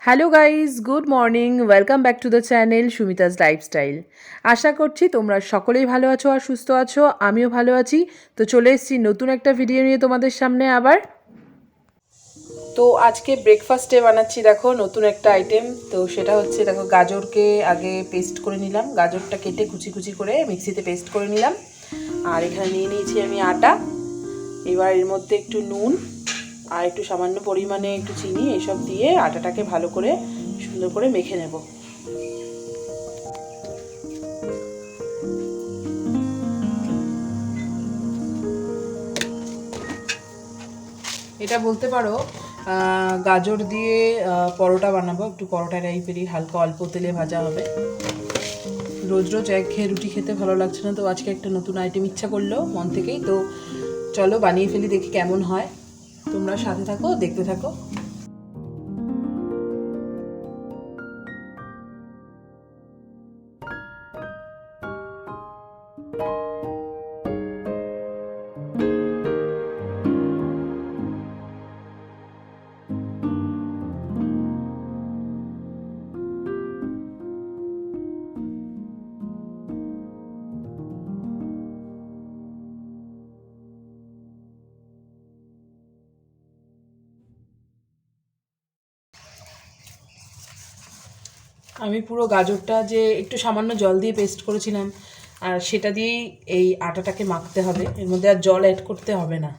Hello guys, good morning. Welcome back to the channel Sumita's lifestyle. আশা করছি তোমরা সকলেই ভালো আছো আর সুস্থ আছো। আমিও ভালো আছি। তো চলে এসেছি নতুন একটা ভিডিও নিয়ে তোমাদের সামনে আবার। তো আজকে ব্রেকফাস্টে বানাচ্ছি দেখো নতুন একটা আইটেম। তো সেটা হচ্ছে দেখো, গাজরকে আগে পেস্ট করে নিলাম, গাজরটা কেটে কুচি কুচি করে মিক্সিতে পেস্ট করে নিলাম। আর এখানে নিয়ে নিয়েছি আমি আটা। এবার এর মধ্যে একটু নুন আর একটু সামান্য পরিমাণে একটু চিনি এইসব দিয়ে আটাটাকে ভালো করে সুন্দর করে মেখে নেব। এটা বলতে পারো গাজর দিয়ে পরোটা বানাবো, একটু পরোটা টাইপেরই, হালকা অল্প তেলে ভাজা হবে। রোজ রোজ একঘেয়ে রুটি খেতে ভালো লাগছে না, তো আজকে একটা নতুন আইটেম ইচ্ছা করলো মন থেকেই। তো চলো বানিয়ে ফেলি, দেখি কেমন হয়। তোমরা সাথে থাকো, দেখতে থাকো। আমি পুরো গাজরটা যে একটু সামান্য জল দিয়ে পেস্ট করেছিলাম, আর সেটা দিয়েই এই আটাটাকে মাখতে হবে, এর মধ্যে আর জল অ্যাড করতে হবে না।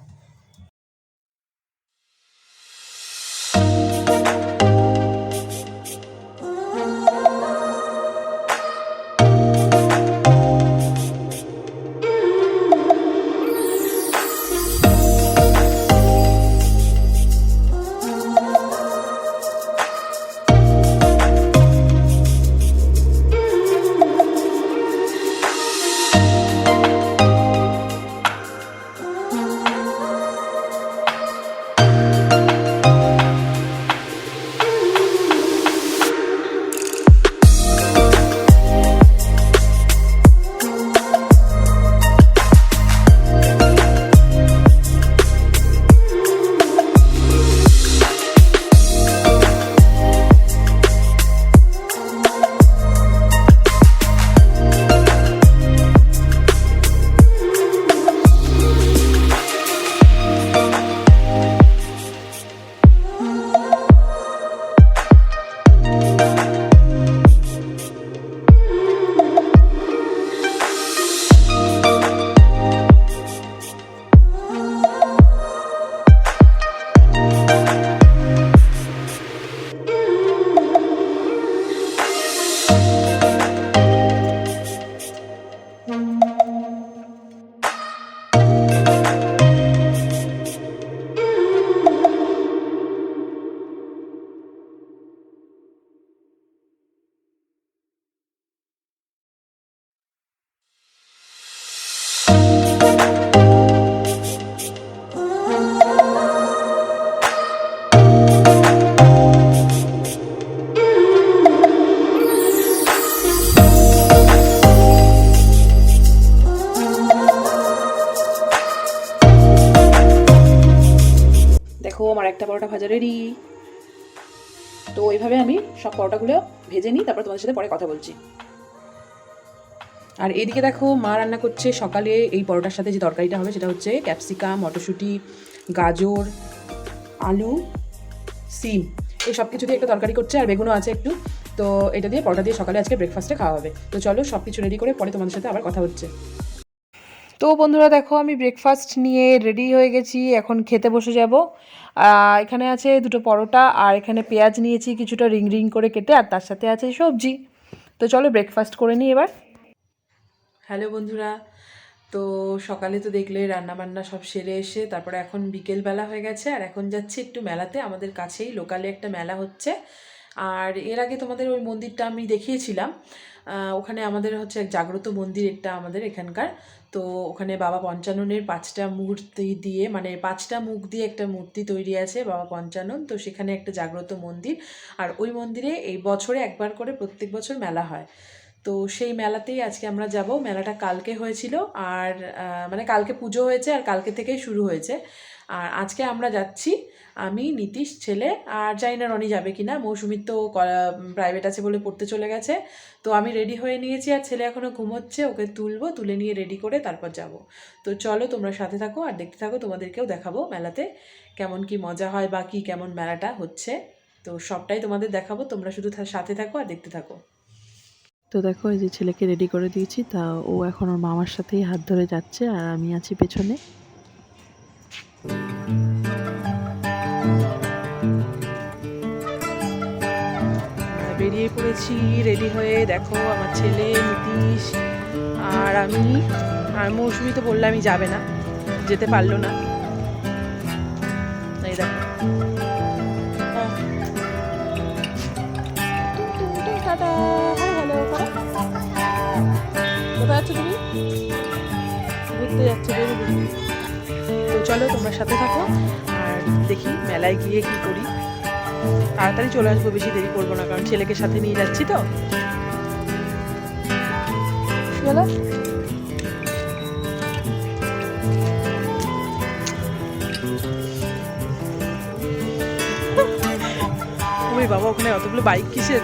দেখো আমার একটা পরোটা ভাজা রেডি। তো এইভাবে আমি সব পরোটাগুলো ভেজে নিই, তারপর তোমাদের সাথে পরে কথা বলছি। আর এদিকে দেখো মা রান্না করছে সকালে এই পরোটার সাথে যে তরকারিটা হবে সেটা হচ্ছে ক্যাপসিকাম, মটরশুঁটি, গাজর, আলু, সিম, এই সব কিছু দিয়ে একটা তরকারি করছে, আর বেগুনও আছে একটু। তো এটা দিয়ে পরোটা দিয়ে সকালে আজকে ব্রেকফাস্টে খাওয়া হবে। তো চলো সব কিছু রেডি করে পরে তোমাদের সাথে আবার কথা হচ্ছে। তো বন্ধুরা দেখো আমি ব্রেকফাস্ট নিয়ে রেডি হয়ে গেছি, এখন খেতে বসে যাব। এখানে আছে দুটো পরোটা, আর এখানে পেঁয়াজ নিয়েছি কিছুটা রিং রিং করে কেটে, আর তার সাথে আছে সবজি। তো চলো ব্রেকফাস্ট করে নিই এবার। হ্যালো বন্ধুরা, তো সকালে তো দেখলে রান্নাবান্না সব সেরে এসে তারপরে এখন বিকেলবেলা হয়ে গেছে, আর এখন যাচ্ছি একটু মেলাতে। আমাদের কাছেই লোকালে একটা মেলা হচ্ছে। আর এর আগে তোমাদের ওই মন্দিরটা আমি দেখিয়েছিলাম। ওখানে আমাদের হচ্ছে এক জাগ্রত মন্দির একটা আমাদের এখানকার। তো ওখানে বাবা পঞ্চাননের 5টা মূর্তি দিয়ে, মানে 5টা মুখ দিয়ে একটা মূর্তি তৈরি আছে বাবা পঞ্চানন। তো সেখানে একটা জাগ্রত মন্দির, আর ওই মন্দিরে এই বছরে একবার করে প্রত্যেক বছর মেলা হয়। তো সেই মেলাতেই আজকে আমরা যাব। মেলাটা কালকে হয়েছিল, আর মানে কালকে পুজো হয়েছে আর কালকে থেকেই শুরু হয়েছে। আর আজকে আমরা যাচ্ছি। আমি, নীতিশ, ছেলে, আর জানি না রনি যাবে কিনা। মৌসুমির তো প্রাইভেট আছে বলে পড়তে চলে গেছে। তো আমি রেডি হয়ে নিয়েছি, আর ছেলে এখনও ঘুমোচ্ছে, ওকে তুলবো, তুলে নিয়ে রেডি করে তারপর যাব। তো চলো তোমরা সাথে থাকো আর দেখতে থাকো, তোমাদেরকেও দেখাবো মেলাতে কেমন কি মজা হয় বা কি কেমন মেলাটা হচ্ছে। তো সবটাই তোমাদের দেখাবো, তোমরা শুধু সাথে থাকো আর দেখতে থাকো। তো দেখো এই যে ছেলেকে রেডি করে দিয়েছি, তা ও এখন ওর মামার সাথেই হাত ধরে যাচ্ছে আর আমি আছি পেছনে। বেরিয়ে পড়েছি রেডি হয়ে, দেখো আমার ছেলে, নীতিশ আর আমি। আর মৌসুমি তো বললামই যাবে না, যেতে পারলো না। এই দেখো টাটা, হ্যালো করো। কোথায় যাচ্ছ তুমি? ঘুরতে যাচ্ছে, বেরোবো। তো চলো তোমরা সাথে থাকো আর দেখি মেলায় গিয়ে কি করি। তাড়াতাড়ি চলে আসবো, বেশি দেরি করবো না, কারণ ছেলেকে সাথে নিয়ে যাচ্ছি তো। চলো। ওই বাবা, ওখানে অতগুলো বাইক কিসের?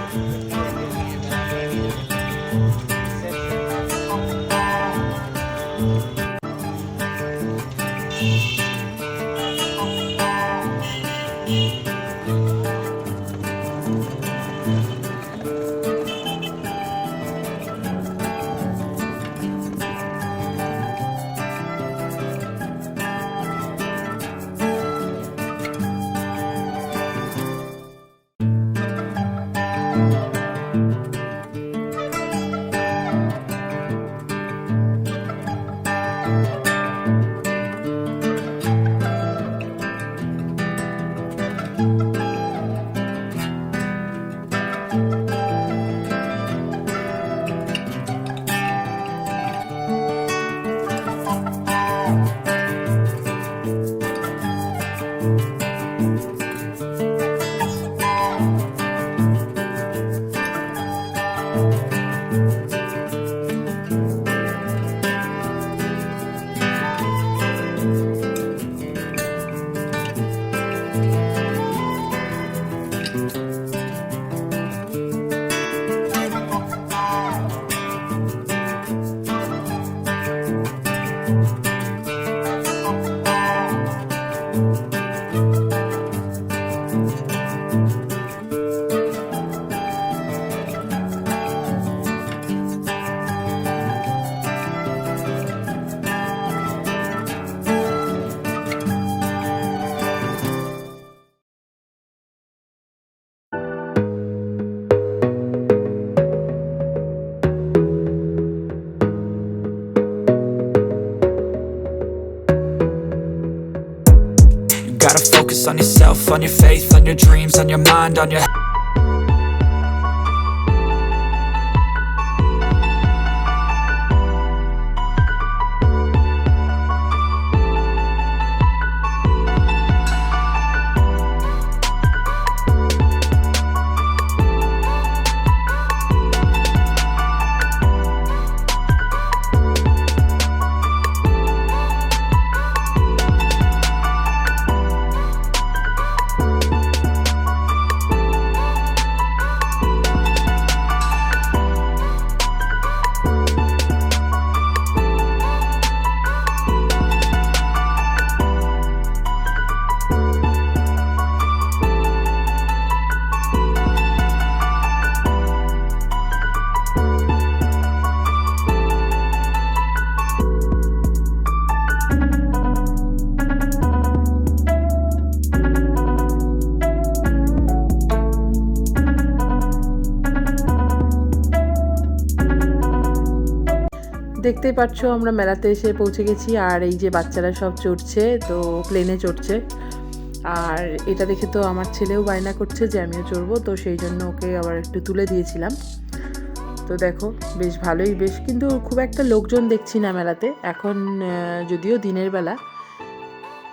Gotta focus on yourself, on your faith, on your dreams, on your mind, on your দেখতেই পাচ্ছ আমরা মেলাতে এসে পৌঁছে গেছি, আর এই যে বাচ্চারা সব চড়ছে, তো প্লেনে চড়ছে। আর এটা দেখে তো আমার ছেলেও বায়না করছে যে আমিও চড়বো, তো সেই জন্য ওকে আবার একটু তুলে দিয়েছিলাম। তো দেখো বেশ ভালোই, বেশ কিন্তু খুব একটা লোকজন দেখছি না মেলাতে এখন, যদিও দিনের বেলা,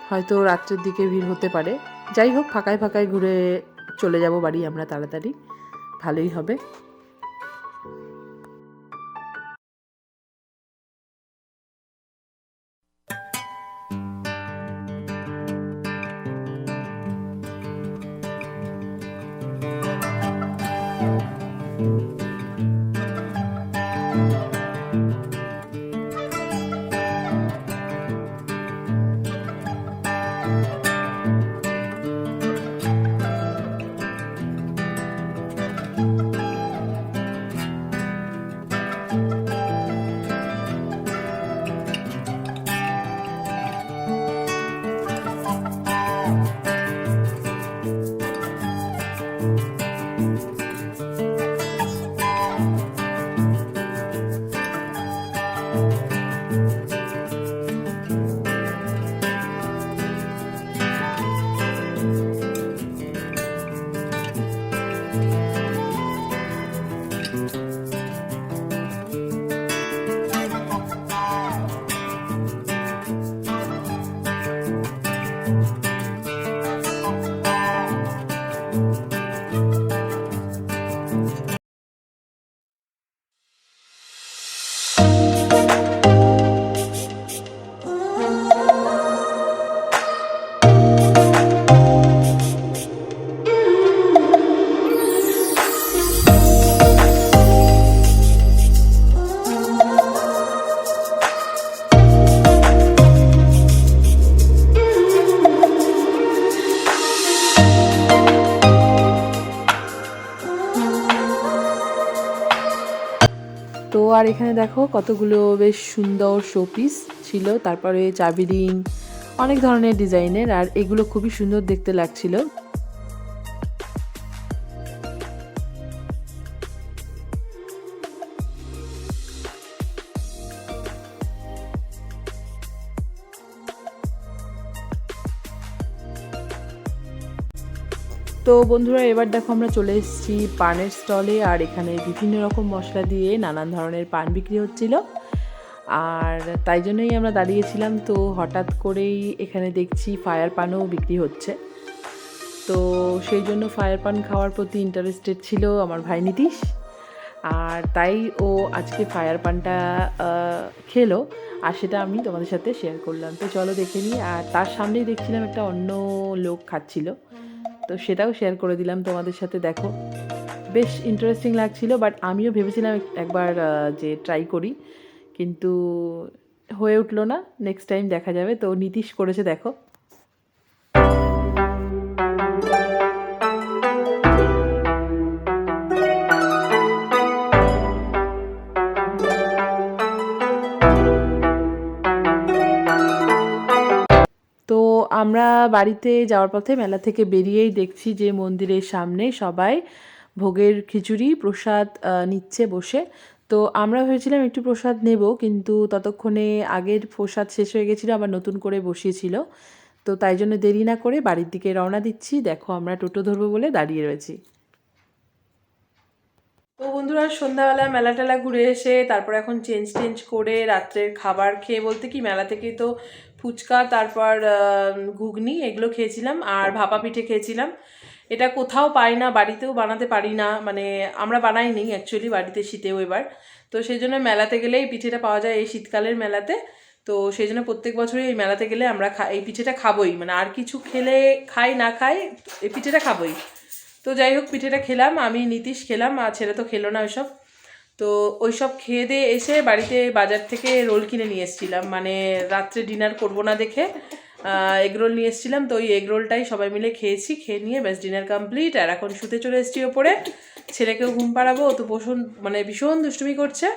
হয়তো রাত্রের দিকে ভিড় হতে পারে। যাই হোক, ফাঁকায় ফাঁকায় ঘুরে চলে যাব বাড়ি আমরা তাড়াতাড়ি, ভালোই হবে। তো আর এখানে দেখো কতগুলো বেশ সুন্দর শোপিস ছিল, তারপরে চাবি রিং, অনেক ধরনের ডিজাইনের, আর এগুলো খুবই সুন্দর দেখতে লাগছিল। তো বন্ধুরা এবার দেখো আমরা চলে এসেছি পানের স্টলে, আর এখানে বিভিন্ন রকম মশলা দিয়ে নানান ধরনের পান বিক্রি হচ্ছিল, আর তাই জন্যই আমরা দাঁড়িয়েছিলাম। তো হঠাৎ করেই এখানে দেখছি ফায়ার পানও বিক্রি হচ্ছে, তো সেই জন্য ফায়ার পান খাওয়ার প্রতি ইন্টারেস্টেড ছিল আমার ভাই নীতিশ, আর তাই ও আজকে ফায়ার পানটা খেলো, আর সেটা আমি তোমাদের সাথে শেয়ার করলাম। তো চলো দেখে নিই। আর তার সামনেই দেখছিলাম একটা অন্য লোক খাচ্ছিল, তো সেটাও শেয়ার করে দিলাম তোমাদের সাথে। দেখো বেশ ইন্টারেস্টিং লাগছিল, বাট আমিও ভেবেছিলাম একবার যে ট্রাই করি, কিন্তু হয়ে উঠলো না। নেক্সট টাইম দেখা যাবে। তো নীতিশ করেছে দেখো। তো আমরা বাড়িতে যাওয়ার পথে মেলা থেকে বেরিয়েই দেখছি যে মন্দিরের সামনে সবাই ভোগের খিচুড়ি প্রসাদ নিচ্ছে বসে। তো আমরা ভেবেছিলাম একটু প্রসাদ নেব, কিন্তু ততক্ষণে আগের প্রসাদ শেষ হয়ে গেছিলো, আবার নতুন করে বসিয়েছিল। তো তাই জন্য দেরি না করে বাড়ির দিকে রওনা দিচ্ছি। দেখো আমরা টোটো ধরবো বলে দাঁড়িয়ে রয়েছি। তো বন্ধুরা সন্ধ্যাবেলা মেলা টেলা ঘুরে এসে তারপর এখন চেঞ্জ করে রাত্রের খাবার খেয়ে, বলতে কি মেলা থেকে তো ফুচকা, তারপর ঘুগনি এগুলো খেয়েছিলাম, আর ভাপা পিঠে খেয়েছিলাম। এটা কোথাও পাই না, বাড়িতেও বানাতে পারি না, মানে আমরা বানাইনি অ্যাকচুয়ালি বাড়িতে শীতেও এবার। তো সেই জন্য মেলাতে গেলে এই পিঠেটা পাওয়া যায় এই শীতকালের মেলাতে। তো সেই জন্য প্রত্যেক বছরই এই মেলাতে গেলে আমরা এই পিঠেটা খাবোই, মানে আর কিছু খেলে খাই না খাই এই পিঠেটা খাবোই। তো যাই হোক পিঠেটা খেলাম, আমি নীতিশ খেলাম, আর ছেলে তো খেলো না ওইসব। তো ওইসব খেয়ে দিয়ে এসে বাড়িতে বাজার থেকে রোল কিনে নিয়ে এসেছিলাম, মানে রাত্রে ডিনার করব না দেখে এগরোল নিয়ে এসেছিলাম। তো ওই এগরোলটাই সবাই মিলে খেয়েছি, খেয়ে নিয়ে ব্যাস ডিনার কমপ্লিট। আর এখন শুতে চলে এসেছি ওপরে, ছেলেকেও ঘুম পাড়াবো, ও তো ভীষণ দুষ্টুমি করছে।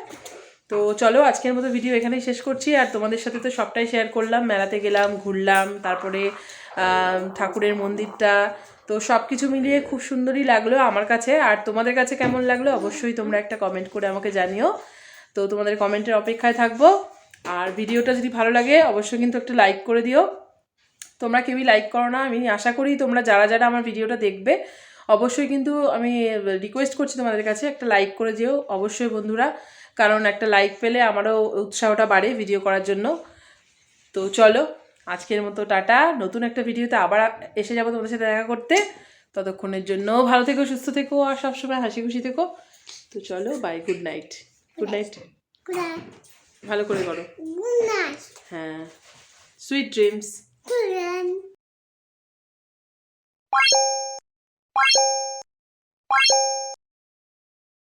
তো চলো আজকের মতো ভিডিও এখানেই শেষ করছি, আর তোমাদের সাথে তো সবটাই শেয়ার করলাম। মেলাতে গেলাম, ঘুরলাম, তারপরে ঠাকুরের মন্দিরটা, তো সব কিছু মিলিয়ে খুব সুন্দরই লাগলো আমার কাছে। আর তোমাদের কাছে কেমন লাগলো অবশ্যই তোমরা একটা কমেন্ট করে আমাকে জানিও। তো তোমাদের কমেন্টের অপেক্ষায় থাকবো। আর ভিডিওটা যদি ভালো লাগে অবশ্যই কিন্তু একটু লাইক করে দিও। তোমরা কেউই লাইক করো না, আমি আশা করি তোমরা যারা যারা আমার ভিডিওটা দেখবে অবশ্যই কিন্তু আমি রিকোয়েস্ট করছি তোমাদের কাছে একটা লাইক করে দিও অবশ্যই বন্ধুরা, কারণ একটা লাইক পেলে আমারও উৎসাহটা বাড়ে ভিডিও করার জন্য। তো চলো আজকের মতো টাটা, নতুন একটা ভিডিওতে আবার এসে যাবো তোমাদের সাথে দেখা করতে। ততক্ষণের জন্য ভালো থেকো, সুস্থ থেকো, আর সবসময় হাসি খুশি থেকো। তো চলো bye, good night. Good night, ভালো করে করো। হ্যাঁ, সুইট ড্রিমস।